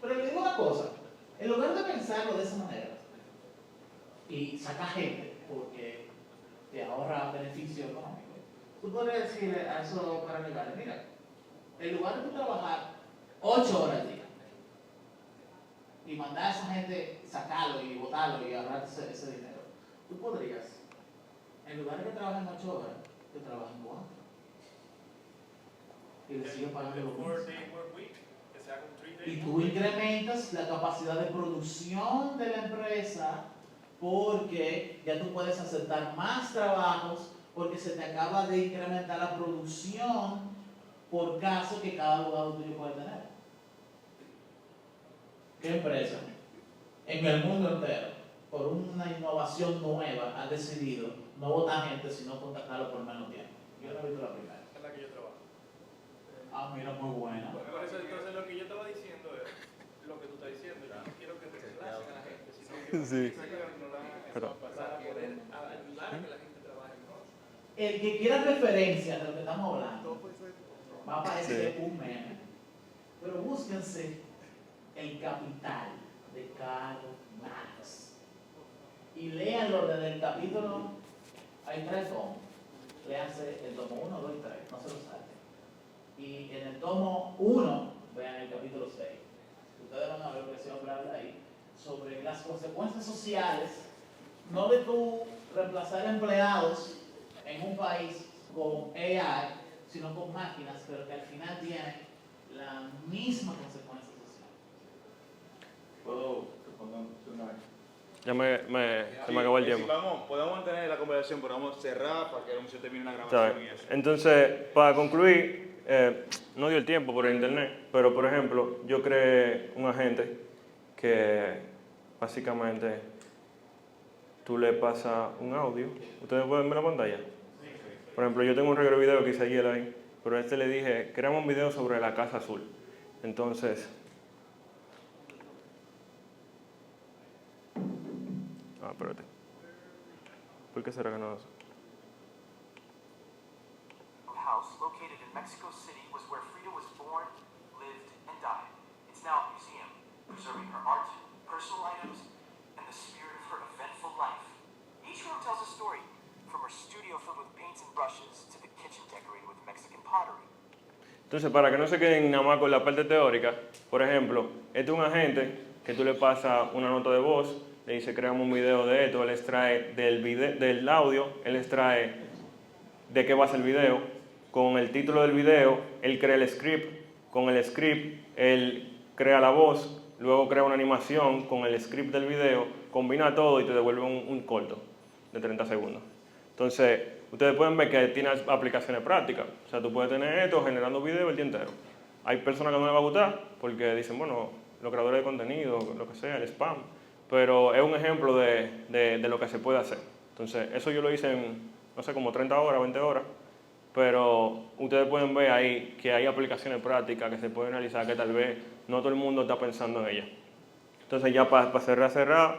Pero le digo una cosa, en lugar de pensarlo de esa manera y sacar gente porque te ahorra beneficio económico, tú podrías decirle a esos paralegales, mira, en lugar de trabajar 8 horas al día y mandar a esa gente sacarlo y botarlo y ahorrar ese dinero, tú podrías, en lugar de que trabajen 8 horas, que trabajen 4 y le sigas pagando lo mismo. Y tú incrementas la capacidad de producción de la empresa porque ya tú puedes aceptar más trabajos porque se te acaba de incrementar la producción por caso que cada abogado tuyo puede tener. ¿Qué empresa en el mundo entero, por una innovación nueva, ha decidido no votar gente sino contactarlo por menos tiempo? Yo no he visto la primera. Es la que yo trabajo. Ah, mira, muy buena. Por eso, entonces, lo que yo estaba diciendo es lo que tú estás diciendo. Yo no quiero que reemplacen a la gente, sino que Sí. para poder ayudar a que la gente trabaje mejor. El que quiera referencia de lo que estamos hablando va a aparecer un meme. Pero búsquense El Capital de Karl Marx y léanlo desde el capítulo. Hay 3 tomos. Léanse el tomo 1, 2 y 3, no se lo salten. Y en el tomo 1, vean el capítulo 6. Ustedes van a ver lo que se va a hablar ahí sobre las consecuencias sociales, no de tú reemplazar empleados en un país con AI, sino con máquinas, pero que al final tienen la misma consecuencia social. ¿Puedo responder una vez? Ya se me acabó el tiempo. Podemos mantener la conversación, pero vamos a cerrar para que la música termine la grabación ¿Sabes? y eso. Entonces, para concluir, no dio el tiempo por el internet, pero por ejemplo, yo creé un agente que básicamente tú le pasas un audio. ¿Ustedes pueden ver la pantalla? Por ejemplo, yo tengo un regalo video que hice ayer ahí, pero a este le dije, creamos un video sobre la Casa Azul. Entonces, espérate. ¿Por qué será que no? House located in Mexico City was where Frida was born, lived, and died. It's now a museum, preserving her art, personal items, and the spirit of her eventful life. Each room tells a story, from her studio filled with paints and brushes to the kitchen decorated with Mexican pottery. Entonces, para que no se queden nada más con la parte teórica, por ejemplo, este es un agente que tú le pasas una nota de voz, le dice, creamos un video de esto, él extrae del audio, él extrae de qué va a ser el video, con el título del video, él crea el script, con el script, él crea la voz, luego crea una animación con el script del video, combina todo y te devuelve un corto de 30 segundos. Entonces, ustedes pueden ver que tiene aplicaciones prácticas. O sea, tú puedes tener esto generando video el día entero. Hay personas que no les va a gustar porque dicen, bueno, los creadores de contenido, lo que sea, el spam. Pero es un ejemplo de lo que se puede hacer. Entonces, eso yo lo hice en, no sé, como 30 horas, 20 horas. Pero ustedes pueden ver ahí que hay aplicaciones prácticas que se pueden analizar que tal vez no todo el mundo está pensando en ellas. Entonces, ya para cerrar,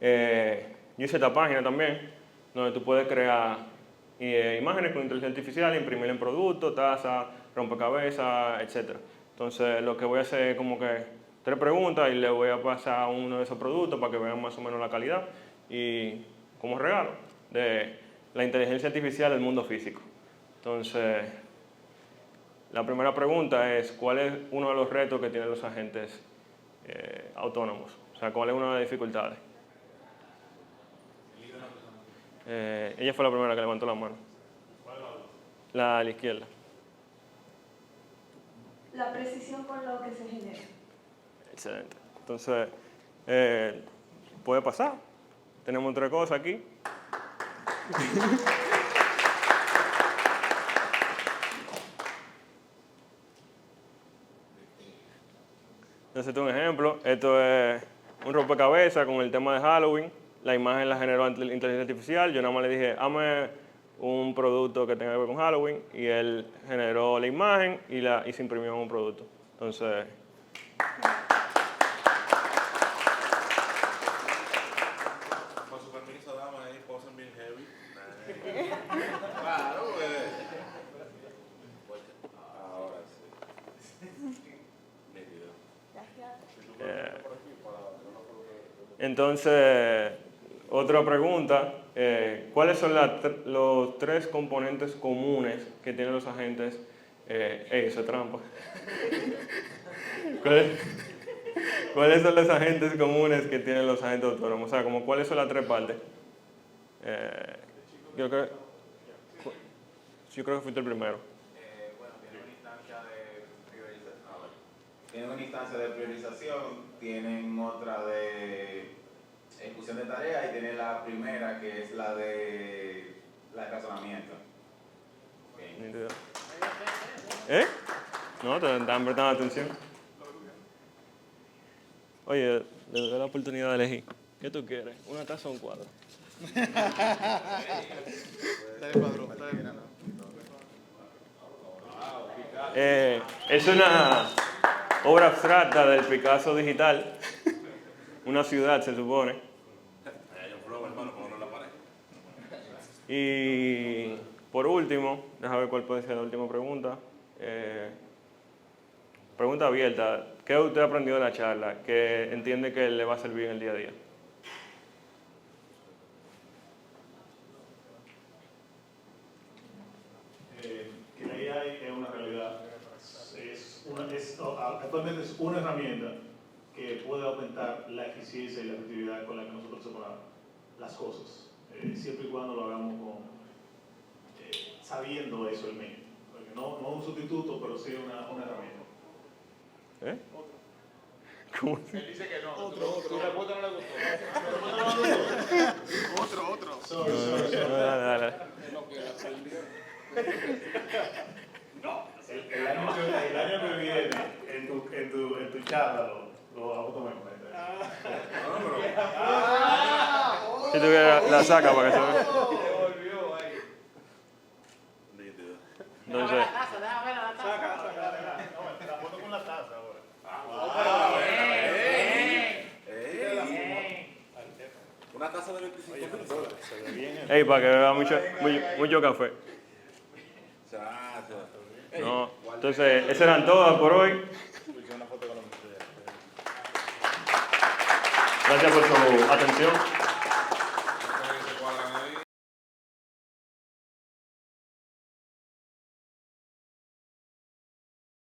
yo hice esta página también, donde tú puedes crear imágenes con inteligencia artificial, imprimir en productos, tazas, rompecabezas, etc. Entonces, lo que voy a hacer es como que 3 preguntas y le voy a pasar uno de esos productos para que vean más o menos la calidad y como regalo de la inteligencia artificial del mundo físico. Entonces, la primera pregunta es, ¿cuál es uno de los retos que tienen los agentes autónomos? O sea, ¿cuál es una de las dificultades? Ella fue la primera que levantó la mano. La a la izquierda. La precisión con lo que se genera. Excelente. Entonces, puede pasar. Tenemos 3 cosas aquí. Entonces, este es un ejemplo. Esto es un rompecabezas con el tema de Halloween. La imagen la generó inteligencia artificial. Yo nada más le dije, hazme un producto que tenga que ver con Halloween. Y él generó la imagen y se imprimió en un producto. Entonces, Claro, ahora sí. Entonces, otra pregunta, ¿cuáles son los 3 componentes comunes que tienen los agentes? Eso es trampa. ¿Cuáles son los agentes comunes que tienen los agentes autónomos? O sea, como ¿cuáles son las 3 partes? Yo creo que fuiste el primero. Bueno, tiene una instancia de priorización. Tienen una instancia de priorización, tienen otra de ejecución de tareas y tienen la primera que es la de razonamiento. Okay. ¿Eh? No, te están prestando atención. Oye, le doy la oportunidad de elegir. ¿Qué tú quieres? ¿Una taza o un cuadro? Es una obra abstracta del Picasso digital. Una ciudad, se supone. Y por último, déjame ver cuál puede ser la última pregunta. Pregunta abierta. ¿Qué usted aprendió de la charla que entiende que le va a servir en el día a día? Que la AI es una realidad. Actualmente es una herramienta que puede aumentar la eficiencia y la efectividad con la que nosotros separamos las cosas, siempre y cuando lo hagamos sabiendo eso el medio. Porque no un sustituto, pero sí una herramienta. ¿Eh? ¿Cómo? Él dice que no. Tu respuesta no le gustó. Otro. Sorry. Dale. El año que viene, en tu charla, lo vamos a tomar en cuenta. Si tuviera la saca para que se vea. Entonces, Déjame la taza. No, la foto con la taza ahora. Una taza de $25,000. hey, para que beba mucho café. No, entonces, esas eran todas por hoy. Gracias por su atención.